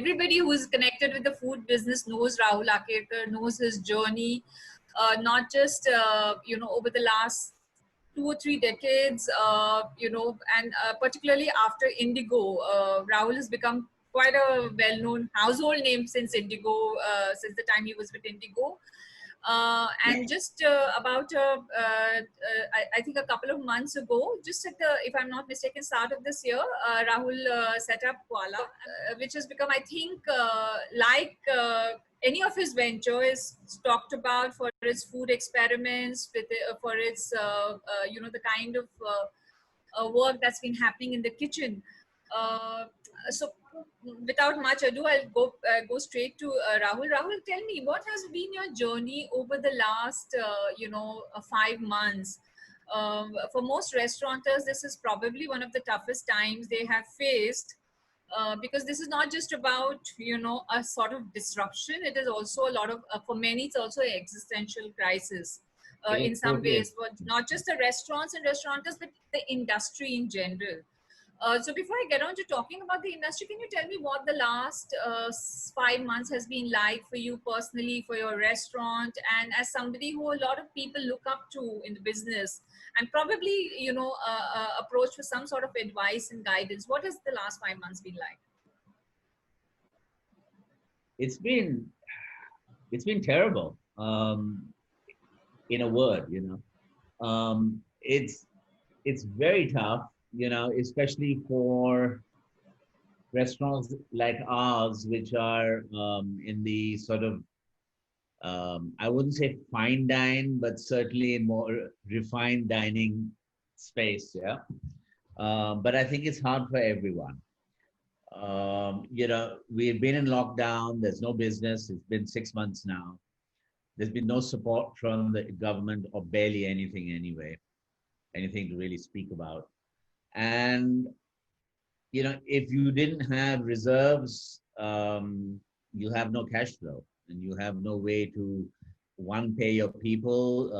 everybody who is connected with the food business knows Rahul Akerkar, knows his journey, not just over the last 2 or 3 decades, and particularly after Indigo, Rahul has become quite a well-known household name since Indigo, since the time he was with Indigo. And just I think a couple of months ago, just at the, if I'm not mistaken, start of this year, Rahul set up Qualia, which has become, I think, any of his venture is talked about for its food experiments, for its, the kind of work that's been happening in the kitchen. So without much ado, I'll go straight to Rahul. Rahul, tell me, what has been your journey over the last 5 months? For most restaurateurs, this is probably one of the toughest times they have faced, because this is not just about a sort of disruption. It is also a lot of, for many, it's also an existential crisis in some ways, but not just the restaurants and restaurateurs, but the industry in general. So before I get on to talking about the industry, can you tell me what the last 5 months has been like for you personally, for your restaurant, and as somebody who a lot of people look up to in the business, and probably approach for some sort of advice and guidance? What has the last 5 months been like? It's been terrible. In a word, it's very tough, especially for restaurants like ours, which are in the sort of, I wouldn't say fine dine, but certainly in more refined dining space. Yeah. But I think it's hard for everyone. We've been in lockdown. There's no business. It's been 6 months now. There's been no support from the government, or barely anything anyway, anything to really speak about. And, if you didn't have reserves, you have no cash flow, and you have no way to, one, pay your people.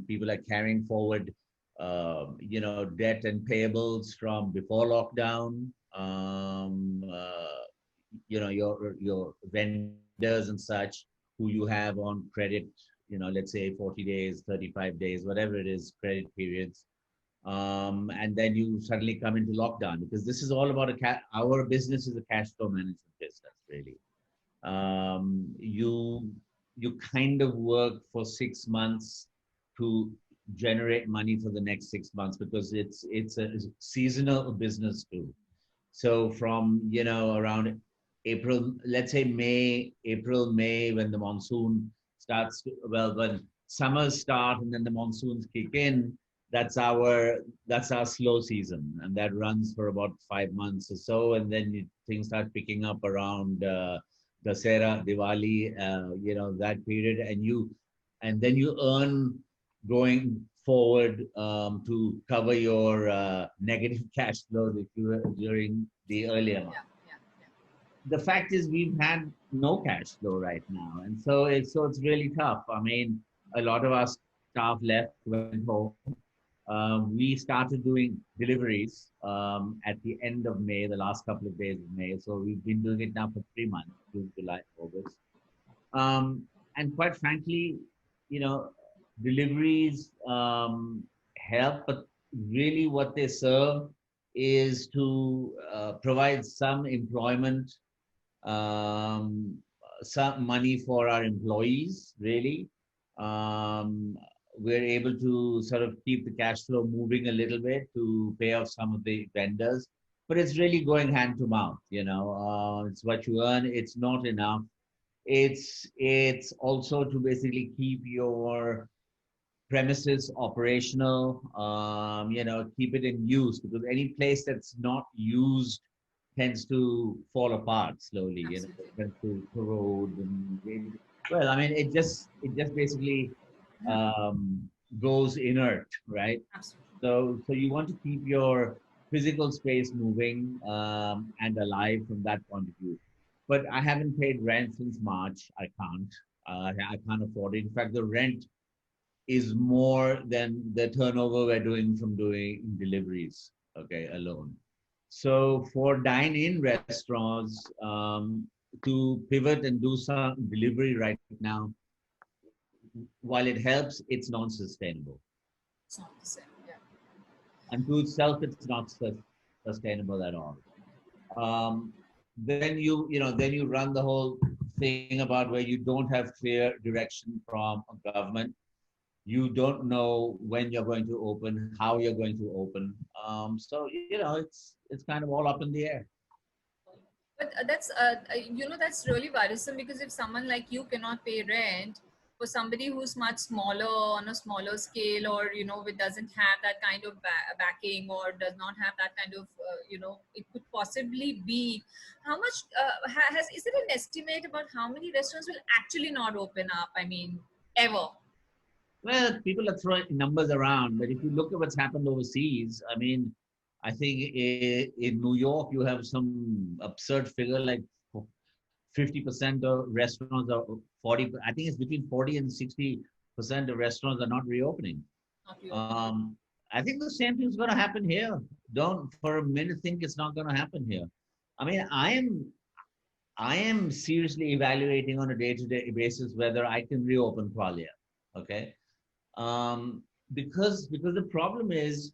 People are carrying forward, debt and payables from before lockdown. Your vendors and such, who you have on credit, let's say 40 days, 35 days, whatever it is, credit periods. And then you suddenly come into lockdown, because this is all about our business is a cash flow management business, really. You kind of work for 6 months to generate money for the next 6 months, because it's a seasonal business too. So from, around April, let's say April, May, when the monsoon starts, when summers start and then the monsoons kick in, that's our slow season, and that runs for about 5 months or so, and then things start picking up around Dasera, Diwali, that period, and then you earn going forward to cover your negative cash flows if you were during the earlier months. The fact is, we've had no cash flow right now, and so it's really tough. I mean, a lot of our staff left, went home. We started doing deliveries at the end of May, the last couple of days of May. So we've been doing it now for 3 months, June, July, August. And quite frankly, deliveries help, but really what they serve is to provide some employment, some money for our employees, really. We're able to sort of keep the cash flow moving a little bit to pay off some of the vendors, but it's really going hand to mouth. It's what you earn. It's not enough. It's also to basically keep your premises operational, keep it in use, because any place that's not used tends to fall apart slowly. It tends to corrode, and well, I mean, it just basically goes inert, right? Absolutely. So you want to keep your physical space moving and alive from that point of view. But I haven't paid rent since March. I can't. I can't afford it. In fact, the rent is more than the turnover we're doing from doing deliveries, okay, alone. So for dine-in restaurants to pivot and do some delivery right now, while it helps, it's non-sustainable. It's not the same. Yeah. And to itself, it's not sustainable at all. Um, then then you run the whole thing about where you don't have clear direction from a government. You don't know when you're going to open, how you're going to open. It's kind of all up in the air. But that's really worrisome, because if someone like you cannot pay rent for somebody who's much smaller, on a smaller scale, or it doesn't have that kind of backing, or does not have that kind of it could possibly be how much has is there an estimate about how many restaurants will actually not open up? I mean, ever. Well, people are throwing numbers around, but if you look at what's happened overseas, I mean, I think in New York you have some absurd figure like 50% of restaurants are 40. I think it's between 40 and 60% of restaurants are not reopening. Not reopening. Um, I think the same thing's going to happen here. Don't for a minute think it's not going to happen here. I mean, I am seriously evaluating on a day-to-day basis whether I can reopen Qualia. Okay, because the problem is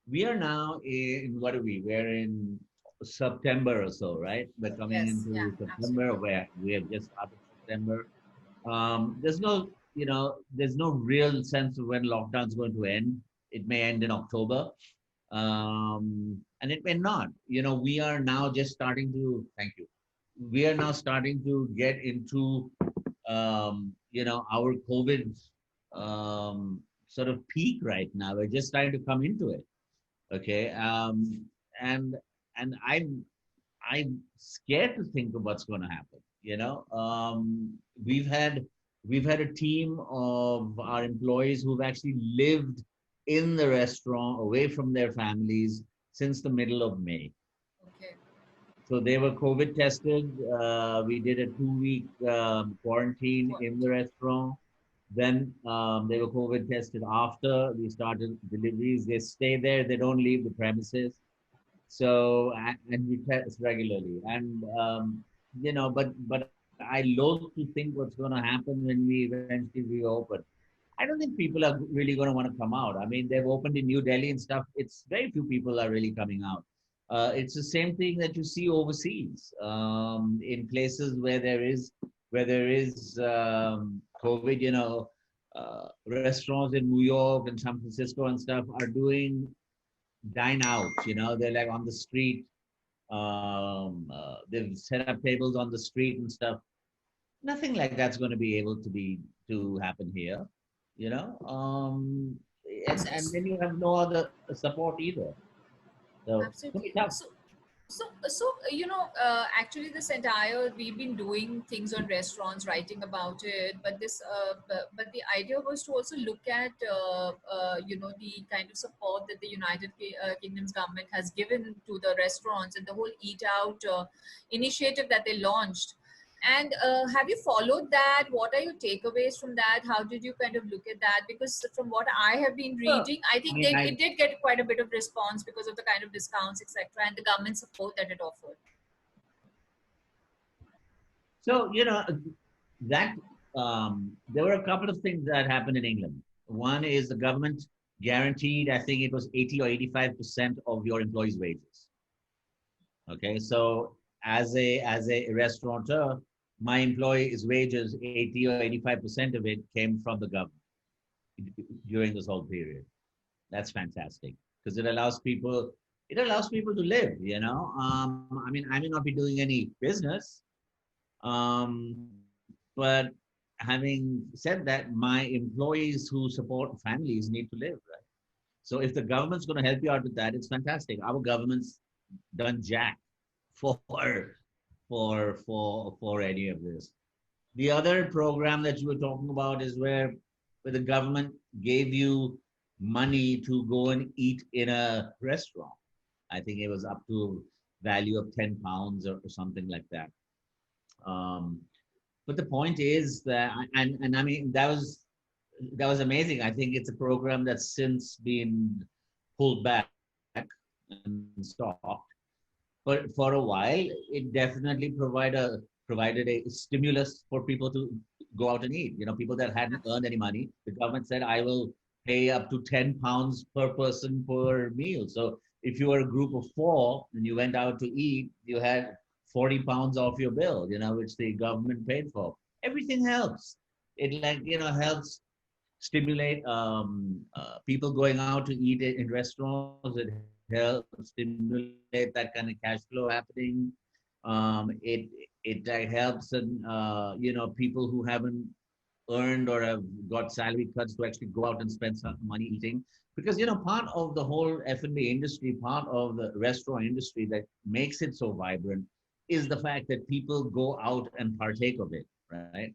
we are now in what are we? We're in September or so, right? We're coming Yes, yeah, into September absolutely. where we have just started September. There's no, there's no real sense of when lockdown is going to end. It may end in October, and it may not. We are now just starting to. Thank you. We are now starting to get into, our COVID sort of peak right now. We're just starting to come into it. Okay, and I'm scared to think of what's going to happen. We've had we've had a team of our employees who've actually lived in the restaurant away from their families since the middle of May. Okay. So they were COVID tested. We did a 2-week quarantine in the restaurant. Then they were COVID tested after we started deliveries. They stay there. They don't leave the premises. So and we test regularly. And but I loathe to think what's going to happen when we eventually reopen. I don't think people are really going to want to come out. I mean, they've opened in New Delhi and stuff. It's very few people are really coming out. It's the same thing that you see overseas in places where there is COVID. Restaurants in New York and San Francisco and stuff are doing dine out. They're like on the street. They've set up tables on the street and stuff. Nothing like that's going to be able to happen here. You know, um, and then you have no other support either. So it's gonna be Absolutely. tough. Actually, this entire we've been doing things on restaurants, writing about it, but but the idea was to also look at, the kind of support that the Kingdom's government has given to the restaurants, and the whole Eat Out initiative that they launched. And have you followed that? What are your takeaways from that? How did you kind of look at that? Because from what I have been Well, reading, I I think mean, it did get quite a bit of response because of the kind of discounts, etc., and the government support that it offered. so that there were a couple of things that happened in England. One is the government guaranteed, I think it was 80 or 85% of your employees' wages. Okay, so as a restaurateur, my employees' wages, 80 or 85% of it came from the government during this whole period. That's fantastic because it allows people to live. I mean, I may not be doing any business, but having said that, my employees who support families need to live, right? So if the government's going to help you out with that, it's fantastic. Our government's done jack for for any of this. The other program that you were talking about is where the government gave you money to go and eat in a restaurant. I think it was up to value of £10 or something like that. Um, but the point is that, and I mean that was amazing. I think it's a program that's since been pulled back and stopped. for a while, it definitely provided a stimulus for people to go out and eat. You know, people that hadn't earned any money, the government said, I will pay up to £10 per person per meal. So if you were a group of four and you went out to eat, you had £40 off your bill, you know, which the government paid for. Everything helps. It, like, you know, helps stimulate people going out to eat in restaurants. It helps stimulate that kind of cash flow happening. It helps, and you know, people who haven't earned or have got salary cuts to actually go out and spend some money eating. Because, you know, part of the whole F&B industry, part of the restaurant industry that makes it so vibrant is the fact that people go out and partake of it, right?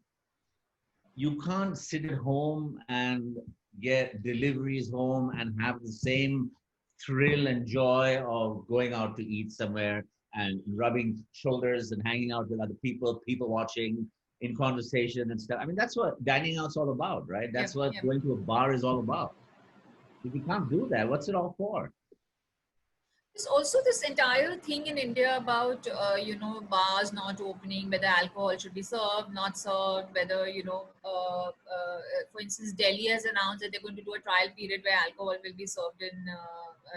You can't sit at home and get deliveries home and have the same thrill and joy of going out to eat somewhere and rubbing shoulders and hanging out with other people watching in conversation and stuff. I mean, that's what dining out's all about, right? That's Yep, what yep. going to a bar is all about. If you can't do that, what's it all for? There's also this entire thing in India about bars not opening, whether alcohol should be served, not served, whether for instance, Delhi has announced that they're going to do a trial period where alcohol will be served in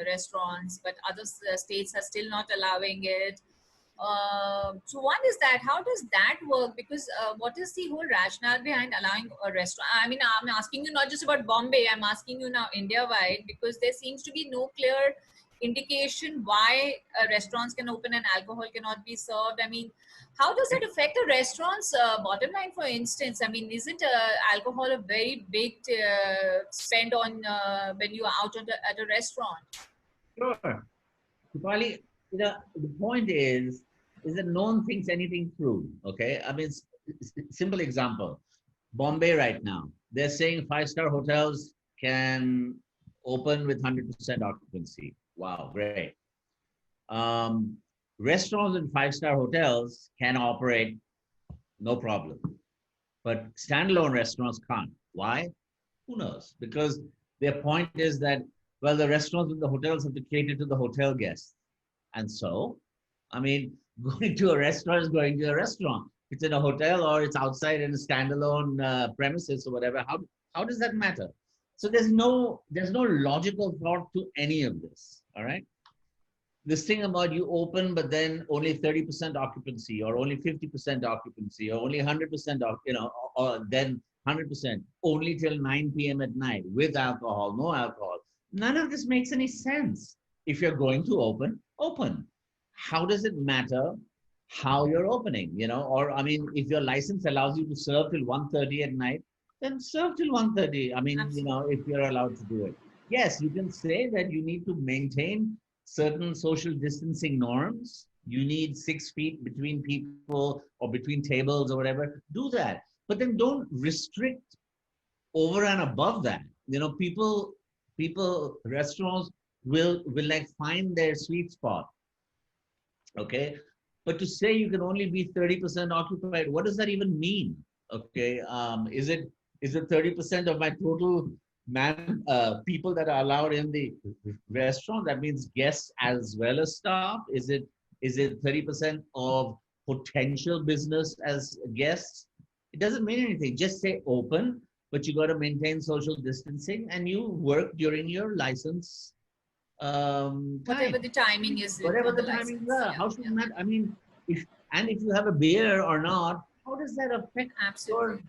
restaurants, but other states are still not allowing it. So one is that how does that work? Because what is the whole rationale behind allowing a restaurant? I mean, I'm asking you not just about Bombay. I'm asking you now India wide, because there seems to be no clear indication why restaurants can open and alcohol cannot be served. I mean, how does that affect a restaurant's bottom line? For instance, I mean, isn't alcohol a very big spend on when you are out at a restaurant? Sure. Dipali, you know, the point is that no one thinks anything through. Okay, I mean, simple example. Bombay right now, they're saying five-star hotels can open with 100% occupancy. Wow, great. Um, Restaurants in five-star hotels can operate no problem, but standalone restaurants can't. Why? Who knows? Because their point is that, well, the restaurants and the hotels have to cater to the hotel guests. And so, I mean, going to a restaurant is going to a restaurant. It's in a hotel or it's outside in a standalone premises or whatever. How does that matter? So there's no logical thought to any of this. All right. This thing about you open, but then only 30% occupancy, or only 50% occupancy, or only 100%, or then 100%, only till 9 p.m. at night with alcohol, no alcohol. None of this makes any sense. If you're going to open, open. How does it matter how you're opening? Or I mean, if your license allows you to serve till 1:30 at night, then serve till 1:30. I mean, Absolutely. if you're allowed to do it. Yes, you can say that you need to maintain certain social distancing norms. You need 6 feet between people or between tables or whatever. Do that. But then don't restrict over and above that. Restaurants will like find their sweet spot. Okay. But to say you can only be 30% occupied, what does that even mean? Okay. Is it 30% of my total people that are allowed in the restaurant? That means guests as well as staff. Is it 30% of potential business as guests? It doesn't mean anything. Just say open, but you got to maintain social distancing and you work during your license Whatever time. the timing is Whatever on the the timings license. are. Yeah, How should yeah, that? I mean, if you have a beer or not, how does that affect your absolutely.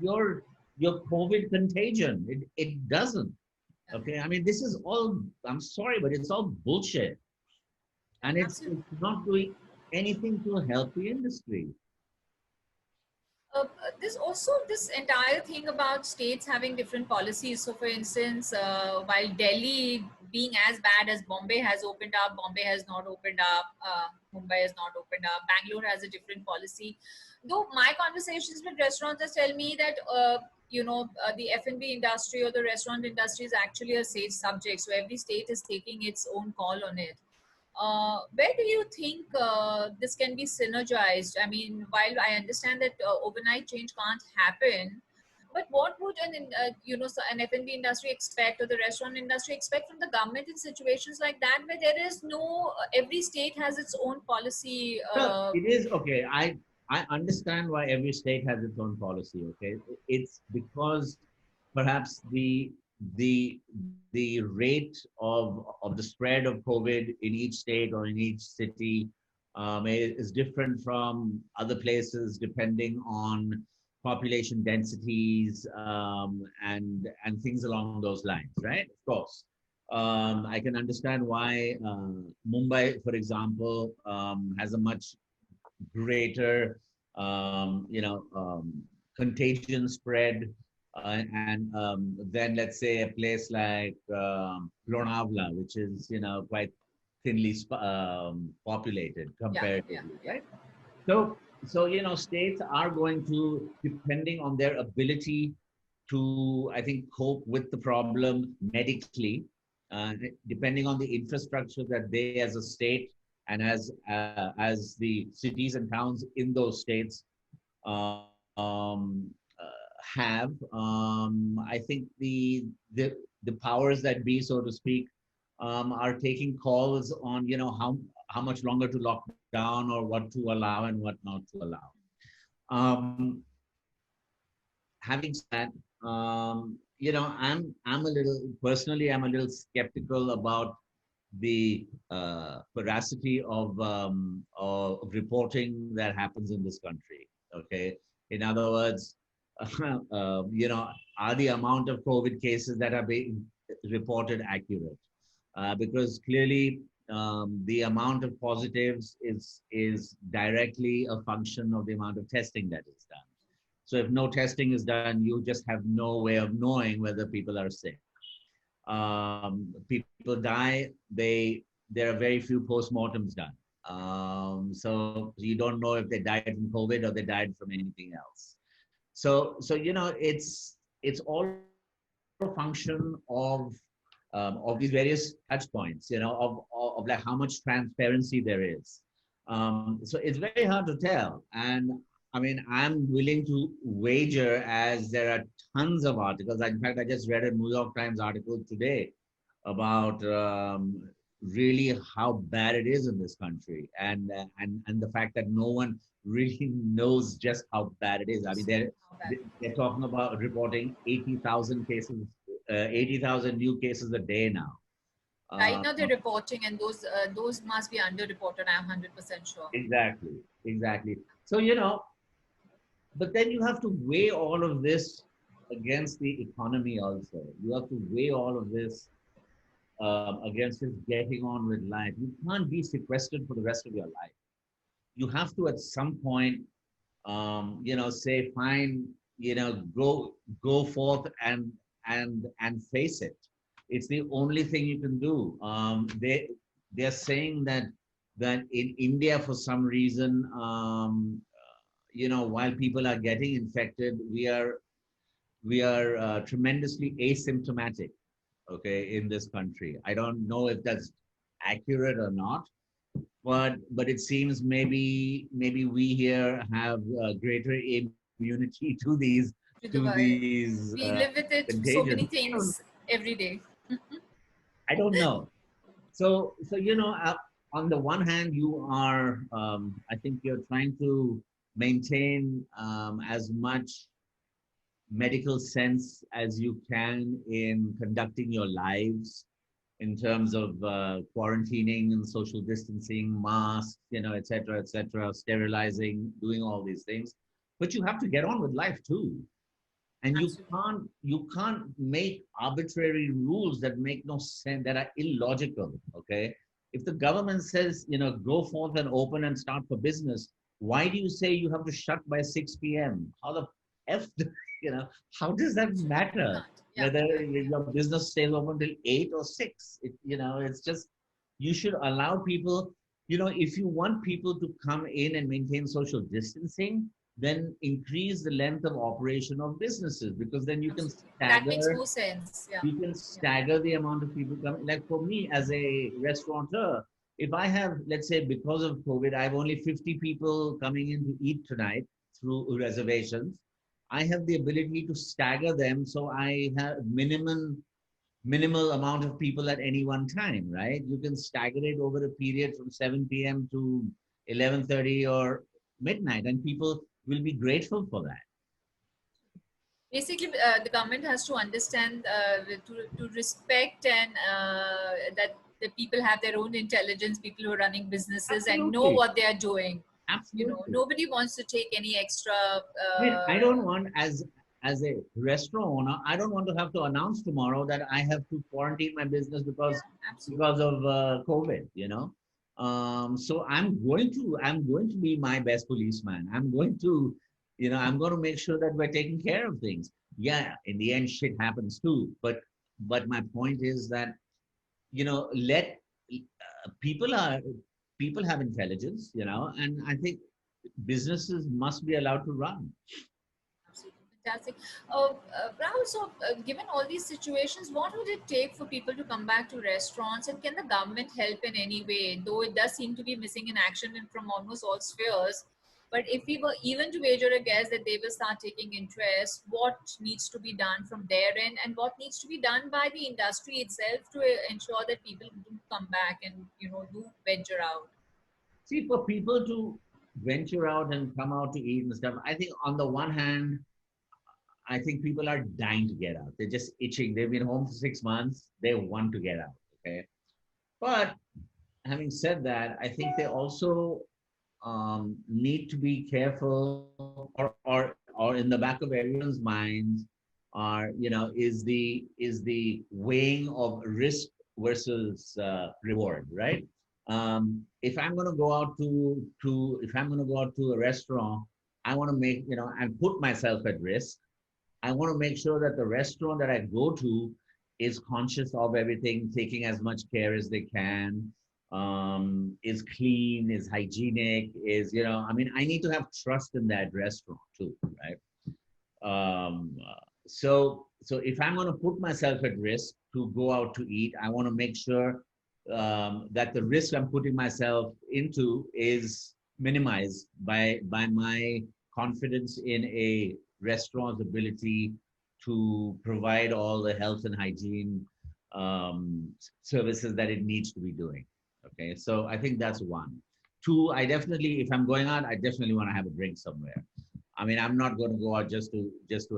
your your COVID contagion? It doesn't. Yeah, Okay. I mean, this is all. I'm sorry, but it's all bullshit, yeah, and it's absolutely. not doing anything to help the industry. There's also this entire thing about states having different policies. So, for instance, while Delhi being as bad as Bombay has opened up, Bombay has not opened up, Mumbai has not opened up, Bangalore has a different policy. Though my conversations with restaurateurs tell me that, the F&B industry or the restaurant industry is actually a safe subject. So, every state is taking its own call on it. Where do you think this can be synergized? I mean, while I understand that overnight change can't happen, But what would an F&B industry expect, or the restaurant industry expect from the government in situations like that, where there is no every state has its own policy? No, it is okay. I understand why every state has its own policy. Okay, it's because perhaps the the rate of the spread of COVID in each state or in each city is different from other places depending on population densities and things along those lines. Right? Of course. I can understand why Mumbai, for example, has a much greater, you know, contagion spread, then let's say a place like Lonavala, which is quite thinly populated Yeah, yeah, comparatively, yeah. right? So states are going to, depending on their ability to, I think, cope with the problem medically, depending on the infrastructure that they as a state and as the cities and towns in those states have. I think the powers that be, so to speak, are taking calls on how much longer to lock down or what to allow and what not to allow. Um, Having said that, I'm a little personally, I'm a little skeptical about the veracity of reporting that happens in this country. Okay, in other words, are the amount of COVID cases that are being reported accurate? Because clearly, the amount of positives is directly a function of the amount of testing that is done. So if no testing is done, you just have no way of knowing whether people are sick. People die. There are very few postmortems done. So you don't know if they died from COVID or they died from anything else. So it's all a function of these various touch points, of like how much transparency there is. So it's very hard to tell. And I mean, I'm willing to wager, as there are tons of articles. In fact, I just read a New York Times article today about really how bad it is in this country, and the fact that no one really knows just how bad it is. I mean, How bad? they're talking about reporting 80,000 cases, 80,000 new cases a day now. Right Uh, now they're reporting, and those must be underreported. I'm 100% sure. exactly, exactly. So but then you have to weigh all of this against the economy also. You have to weigh all of this against just getting on with life. You can't be sequestered for the rest of your life. You have to, at some point, say, fine, go forth and face it. It's the only thing you can do. They're saying that in India, for some reason, while people are getting infected, we are tremendously asymptomatic. Okay, in this country, I don't know if that's accurate or not, but it seems maybe we here have greater immunity To to the virus, these we live with it. So contagions. many things every day. I don't know. So on the one hand, you are I think you're trying to maintain as much medical sense as you can in conducting your lives in terms of quarantining and social distancing, masks, et cetera, sterilizing, doing all these things. But you have to get on with life too. And Absolutely. you can't make arbitrary rules that make no sense, that are illogical. Okay. If the government says, go forth and open and start for business, why do you say you have to shut by 6 p.m.? How the F, you know, how does that You matter? can't. Yeah, Whether yeah, yeah. your business stays open till 8 or 6, it's just, you should allow people, if you want people to come in and maintain social distancing, then increase the length of operation of businesses, because then Absolutely. That makes more sense. Yeah, you can yeah. stagger the amount of people coming. Like for me as a restaurateur, if I have, let's say, because of COVID, I have only 50 people coming in to eat tonight through reservations, I have the ability to stagger them, so I have minimal amount of people at any one time, right? You can stagger it over a period from 7 p.m. to 11:30 or midnight, and people will be grateful for that. Basically, the government has to understand, to respect, and that the people have their own intelligence, people who are running businesses and know Absolutely. what they are doing. Absolutely. Nobody wants to take any extra. I mean, I don't want, as a restaurant owner, I don't want to have to announce tomorrow that I have to quarantine my business Yeah, because absolutely. of COVID. So I'm going to be my best policeman. I'm going to make sure that we're taking care of things. Yeah, in the end, shit happens too. But my point is that let people are people have intelligence, and I think businesses must be allowed to run. Absolutely fantastic. Rahul, so given all these situations, what would it take for people to come back to restaurants, and can the government help in any way? Though it does seem to be missing in action from almost all spheres. But if we were even to wager a guess that they will start taking interest, what needs to be done from their end, and what needs to be done by the industry itself to ensure that people do come back and do venture out? See, for people to venture out and come out to eat and stuff, I think on the one hand, I think people are dying to get out. They're just itching. They've been home for 6 months. They want to get out. Okay. But having said that, I think they also need to be careful, or in the back of everyone's minds, is the weighing of risk versus reward, right? If I'm going to go out to a restaurant, I want to make and put myself at risk. I want to make sure that the restaurant that I go to is conscious of everything, taking as much care as they can, is clean, is hygienic, I mean, I need to have trust in that restaurant too, right? So if I'm going to put myself at risk to go out to eat, I want to make sure that the risk I'm putting myself into is minimized by my confidence in a restaurant's ability to provide all the health and hygiene services that it needs to be doing. Okay, so I think that's one. Two, if I'm going out, I definitely want to have a drink somewhere. I mean, I'm not going to go out just to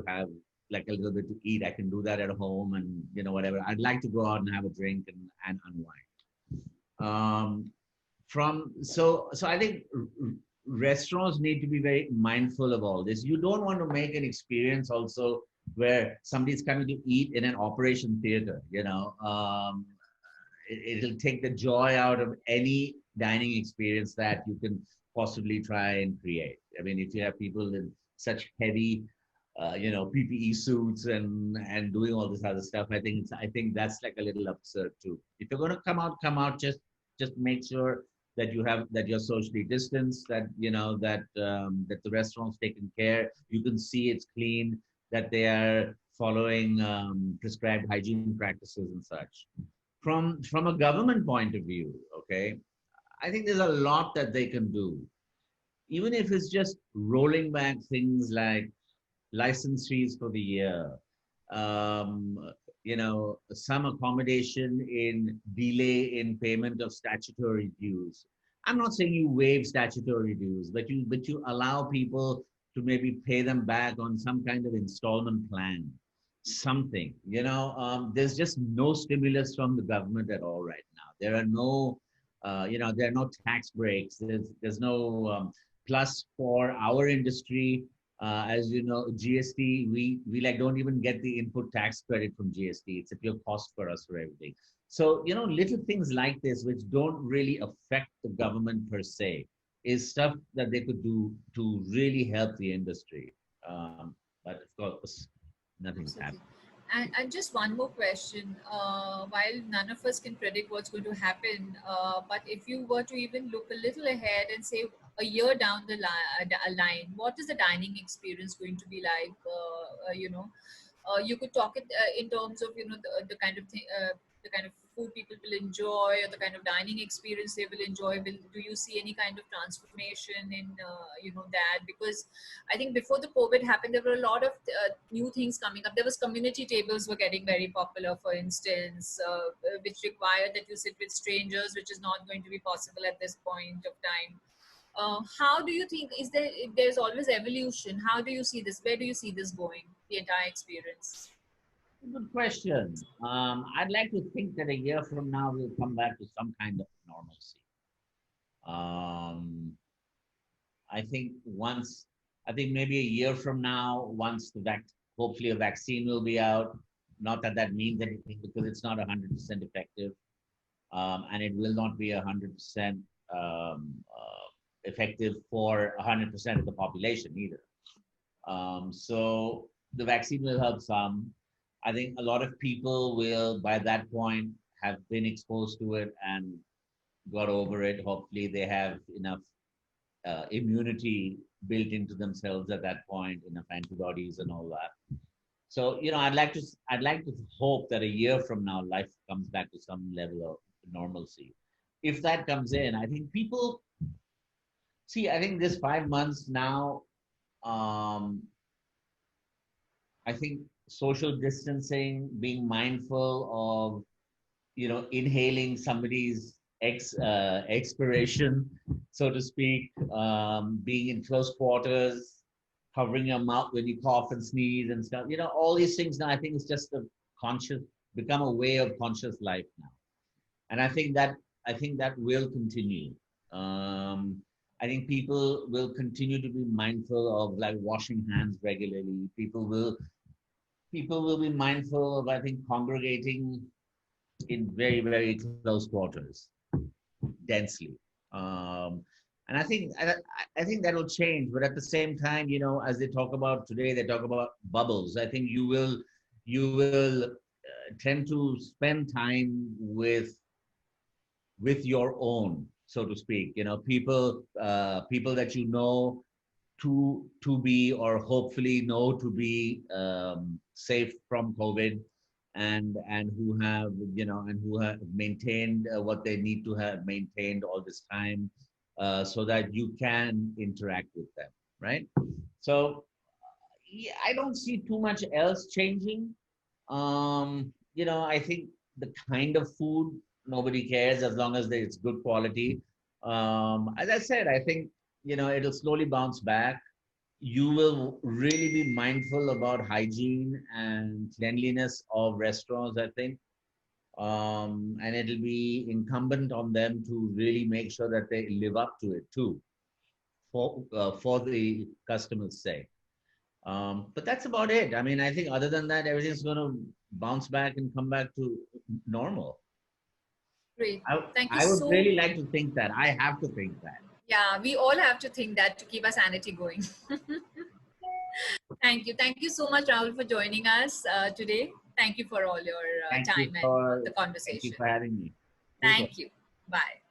have like a little bit to eat. I can do that at home, and whatever. I'd like to go out and have a drink and unwind. So I think restaurants need to be very mindful of all this. You don't want to make an experience also where somebody's coming to eat in an operation theater. It'll take the joy out of any dining experience that you can possibly try and create. I mean, if you have people in such heavy PPE suits and doing all this other stuff, I think that's like a little absurd too. If you're going to come out, just make sure that you're socially distanced, that the restaurant's taken care. You can see it's clean, that they are following prescribed hygiene practices and such. From a government point of view, okay, I think there's a lot that they can do, even if it's just rolling back things like license fees for the year, um, some accommodation in delay in payment of statutory dues. I'm not saying you waive statutory dues, but you allow people to maybe pay them back on some kind of installment plan, something. There's just no stimulus from the government at all right now. There are no tax breaks. There's no plus for our industry. As you know, GST, we like don't even get the input tax credit from GST. It's a pure cost for us for everything. So, little things like this, which don't really affect the government per se, is stuff that they could do to really help the industry. But of course, nothing's Absolutely. happened. And just one more question. While none of us can predict what's going to happen, but if you were to even look a little ahead and say a year down the line, what is the dining experience going to be like? You could talk it in terms of the kind of thing. the kind of food people will enjoy, or the kind of dining experience they will enjoy? Do you see any kind of transformation in that? Because I think before the COVID happened, there were a lot of new things coming up. There was community tables were getting very popular, for instance, which required that you sit with strangers, which is not going to be possible at this point of time. How do you think, there's always evolution? How do you see this? Where do you see this going, the entire experience? Good question. I'd like to think that a year from now we'll come back to some kind of normalcy. Um, I think once, I think maybe a year from now, once hopefully a vaccine will be out. Not that that means anything because it's not 100% effective, and it will not be 100% effective for 100% of the population either. So the vaccine will help some. I think a lot of people will, by that point, have been exposed to it and got over it. Hopefully, they have enough immunity built into themselves at that point, enough antibodies and all that. So, I'd like to hope that a year from now, life comes back to some level of normalcy. If that comes in, I think people see. I think this 5 months now. I think social distancing, being mindful of, inhaling somebody's expiration, so to speak, being in close quarters, covering your mouth when you cough and sneeze and stuff. All these things now. I think it's just become a way of conscious life now, and I think that will continue. Um, I think people will continue to be mindful of like washing hands regularly. People will be mindful of, I think, congregating in very, very close quarters, densely. And I think that will change. But at the same time, as they talk about today, they talk about bubbles. I think you will tend to spend time with your own, so to speak. People that to be or hopefully know to be safe from COVID, and who have maintained what they need to have maintained all this time, so that you can interact with them, right? So yeah, I don't see too much else changing. I think the kind of food, nobody cares as long as it's good quality. As I said, I think it'll slowly bounce back. You will really be mindful about hygiene and cleanliness of restaurants, I think. And it'll be incumbent on them to really make sure that they live up to it too, for the customers' sake. But that's about it. I mean, I think other than that, everything's going to bounce back and come back to normal. Great. I, Thank you I would so. really like to think that. I have to think that. Yeah, we all have to think that to keep our sanity going. Thank you. Thank you so much, Rahul, for joining us today. Thank you for all your Thank you time and for the thank you conversation. for having me. Super. Thank you. Bye.